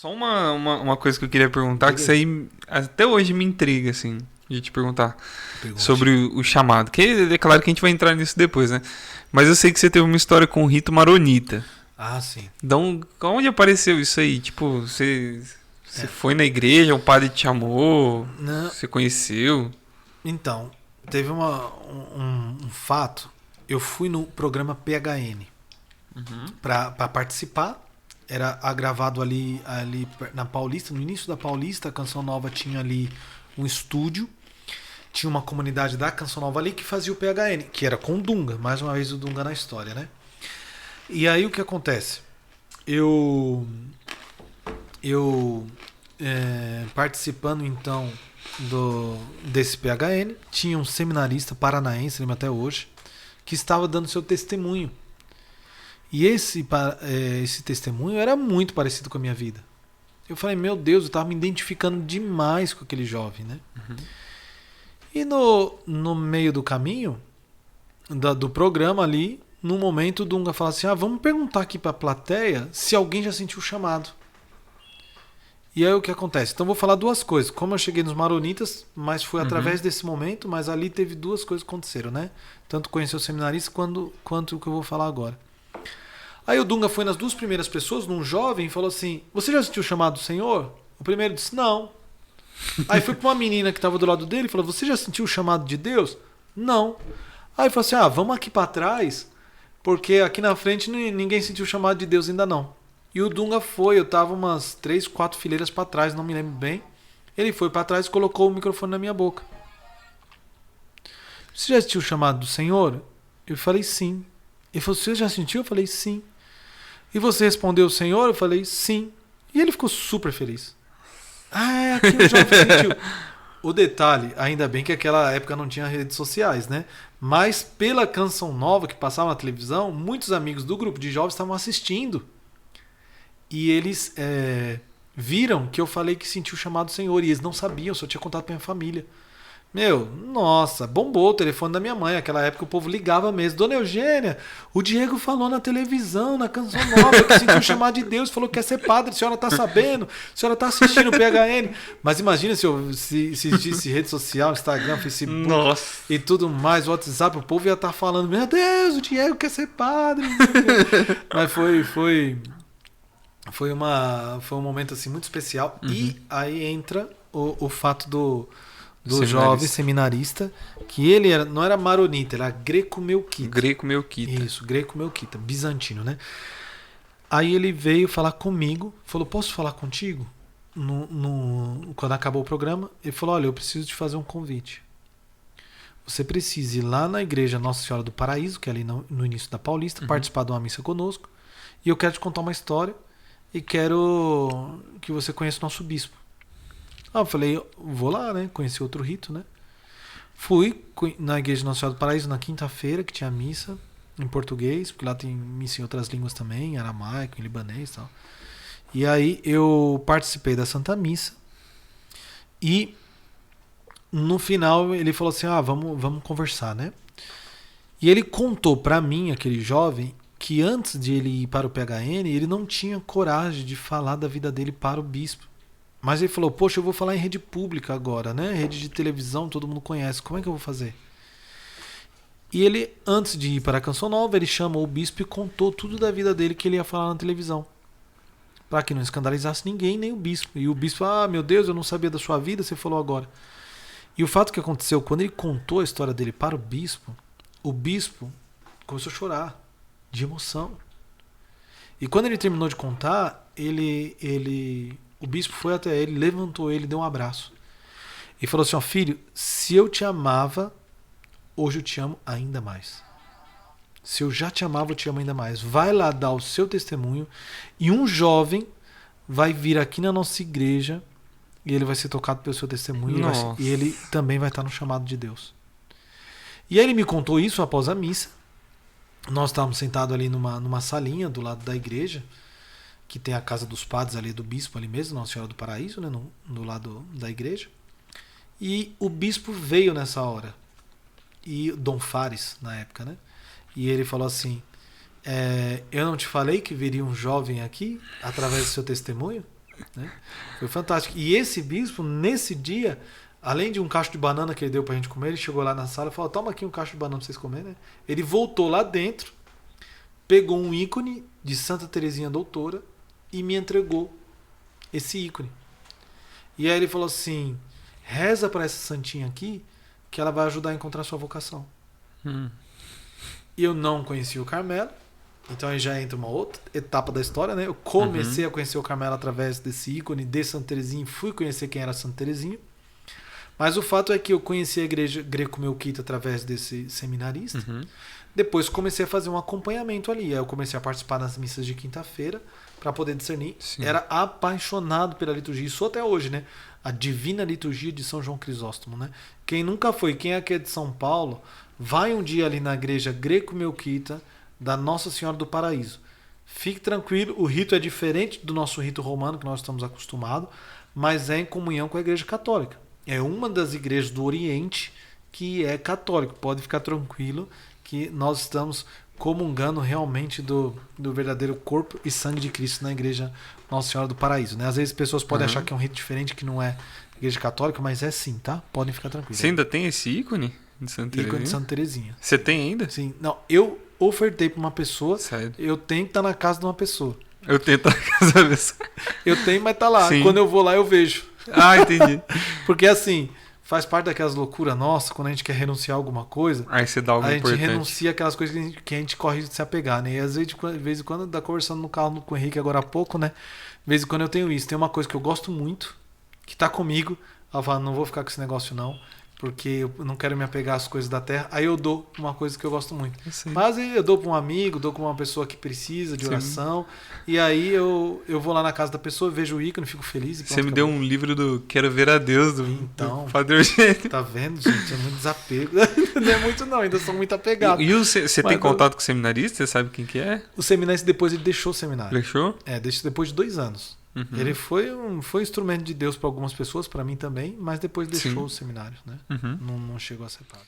Só uma coisa que eu queria perguntar, que Diga isso aí. aí até hoje me intriga, assim, de te perguntar Pergunte. sobre o chamado. Que é claro que a gente vai entrar nisso depois, né? Mas eu sei que você teve uma história com o rito maronita. Ah, sim. Então, onde apareceu isso aí? Tipo, você É. foi na igreja, um padre te chamou, Não, você conheceu? então, teve um fato. Eu fui no programa PHN para participar. Era gravado ali na Paulista, no início da Paulista, a Canção Nova tinha ali um estúdio. Tinha uma comunidade da Canção Nova ali que fazia o PHN, que era com o Dunga, mais uma vez o Dunga na história, né? E aí o que acontece? Eu participando então desse PHN, tinha um seminarista paranaense, lembro até hoje, que estava dando seu testemunho. E esse testemunho era muito parecido com a minha vida. Eu falei, meu Deus, eu estava me identificando demais com aquele jovem, né? E no meio do caminho, do programa ali, num momento o Dunga fala assim, vamos perguntar aqui para a plateia se alguém já sentiu o chamado. E aí o que acontece? Então vou falar duas coisas. Como eu cheguei nos Maronitas, mas foi através desse momento, mas ali teve duas coisas que aconteceram, né? Tanto conhecer o seminarista quanto o que eu vou falar agora. Aí o Dunga foi nas duas primeiras pessoas, num jovem, e falou assim, você já sentiu o chamado do Senhor? O primeiro disse, não. Aí foi pra uma menina que estava do lado dele e falou, você já sentiu o chamado de Deus? Não. Aí falou assim, vamos aqui para trás, porque aqui na frente ninguém sentiu o chamado de Deus ainda não. E o Dunga foi, eu tava umas 3, 4 fileiras para trás, não me lembro bem. Ele foi para trás e colocou o microfone na minha boca. Você já sentiu o chamado do Senhor? Eu falei sim. Ele falou, você já sentiu? Eu falei sim. E você respondeu o Senhor? Eu falei sim. E ele ficou super feliz. É aqui o jovem sentiu. O detalhe, ainda bem que naquela época não tinha redes sociais, né? Mas pela Canção Nova que passava na televisão, muitos amigos do grupo de jovens estavam assistindo. E eles viram que eu falei que sentiu o chamado do Senhor. E eles não sabiam, só tinha contado pra minha família. Meu, nossa, bombou o telefone da minha mãe. Naquela época o povo ligava mesmo. Dona Eugênia, o Diego falou na televisão, na Canção Nova, que sentiu o chamado de Deus, falou que quer ser padre. A senhora tá sabendo? A senhora tá assistindo o PHN? Mas imagina se existisse rede social, Instagram, Facebook Nossa. e tudo mais, WhatsApp, o povo ia estar falando, meu Deus, o Diego quer ser padre. Mas foi um momento assim muito especial. E aí entra o fato do jovem seminarista, que ele não era maronita, era greco-melquita. Greco-melquita. Isso, greco-melquita, bizantino, né? Aí ele veio falar comigo, falou, posso falar contigo? Quando acabou o programa, ele falou, olha, eu preciso te fazer um convite. Você precisa ir lá na igreja Nossa Senhora do Paraíso, que é ali no início da Paulista, participar de uma missa conosco, e eu quero te contar uma história e quero que você conheça o nosso bispo. Eu falei, vou lá, né? Conheci outro rito, né? Fui na igreja Nossa Senhora do Paraíso na quinta-feira, que tinha missa em português, porque lá tem missa em outras línguas também, em aramaico, em libanês e tal. E aí eu participei da Santa Missa e no final ele falou assim, vamos conversar, né? E ele contou pra mim, aquele jovem, que antes de ele ir para o PHN, ele não tinha coragem de falar da vida dele para o bispo. Mas ele falou, poxa, eu vou falar em rede pública agora, né? Rede de televisão, todo mundo conhece. Como é que eu vou fazer? E ele, antes de ir para a Canção Nova, ele chamou o bispo e contou tudo da vida dele que ele ia falar na televisão. Para que não escandalizasse ninguém, nem o bispo. E o bispo, meu Deus, eu não sabia da sua vida, você falou agora. E o fato que aconteceu, quando ele contou a história dele para o bispo começou a chorar, de emoção. E quando ele terminou de contar, o bispo foi até ele, levantou ele, deu um abraço. E falou assim, filho, se eu te amava, hoje eu te amo ainda mais. Se eu já te amava, eu te amo ainda mais. Vai lá dar o seu testemunho e um jovem vai vir aqui na nossa igreja e ele vai ser tocado pelo seu testemunho e ele também vai estar no chamado de Deus. E aí ele me contou isso após a missa. Nós estávamos sentados ali numa salinha do lado da igreja, que tem a casa dos padres ali, do bispo ali mesmo, Nossa Senhora do Paraíso, né, do lado da igreja. E o bispo veio nessa hora. E Dom Fares, na época, né? E ele falou assim, eu não te falei que viria um jovem aqui, através do seu testemunho? né? Foi fantástico. E esse bispo, nesse dia, além de um cacho de banana que ele deu pra gente comer, ele chegou lá na sala e falou: toma aqui um cacho de banana pra vocês comerem, né? Ele voltou lá dentro, pegou um ícone de Santa Teresinha Doutora e me entregou esse ícone. E aí ele falou assim: reza para essa santinha aqui que ela vai ajudar a encontrar a sua vocação. E eu não conhecia o Carmelo, então aí já entra uma outra etapa da história, né? Eu comecei a conhecer o Carmelo através desse ícone de Santa Teresinha e fui conhecer quem era Santa Teresinha. Mas o fato é que eu conheci a igreja greco-melquita através desse seminarista. Depois comecei a fazer um acompanhamento ali. Aí eu comecei a participar das missas de quinta-feira para poder discernir. Sim. Era apaixonado pela liturgia. Isso até hoje, né? A divina liturgia de São João Crisóstomo, né? Quem nunca foi, quem é aqui de São Paulo, vai um dia ali na igreja greco-melquita da Nossa Senhora do Paraíso. Fique tranquilo, o rito é diferente do nosso rito romano que nós estamos acostumados, mas é em comunhão com a igreja católica. É uma das igrejas do Oriente que é católico. Pode ficar tranquilo que nós estamos comungando realmente do verdadeiro corpo e sangue de Cristo na igreja Nossa Senhora do Paraíso, né? Às vezes as pessoas podem achar que é um rito diferente, que não é igreja católica, mas é sim, tá? Podem ficar tranquilos. Você ainda tem esse ícone de Santa Teresinha? Ícone de Santa Teresinha. Você tem ainda? Sim. Não, eu ofertei para uma pessoa, Sério? eu tenho que estar na casa de uma pessoa. Eu tento na casa dessa. Eu tenho, mas tá lá. Sim. Quando eu vou lá, eu vejo. Ah, entendi. Porque assim, faz parte daquelas loucuras nossas, quando a gente quer renunciar a alguma coisa, Aí você dá algo a gente importante. renuncia aquelas coisas que a gente corre de se apegar, né? E às vezes, de vez em quando, tá conversando no carro com o Henrique agora há pouco, né? De vez em quando eu tenho isso. Tem uma coisa que eu gosto muito, que tá comigo. Ela fala: não vou ficar com esse negócio não, porque eu não quero me apegar às coisas da terra. Aí eu dou uma coisa que eu gosto muito. Mas eu dou para um amigo, dou para uma pessoa que precisa de oração. E aí eu vou lá na casa da pessoa, vejo o ícone, fico feliz. E pronto, Você me deu acabou. um livro do Quero Ver a Deus, do Então. Padre Eugênio. Tá vendo, gente? É muito desapego. Não é muito não, ainda sou muito apegado. E você tem Mas contato com o seminarista? Você sabe quem que é? O seminarista depois ele deixou o seminário. Deixou? Depois de 2 anos. Uhum. Ele foi instrumento de Deus para algumas pessoas, para mim também, mas depois deixou Sim. os seminários, né? Uhum. Não chegou a ser padre.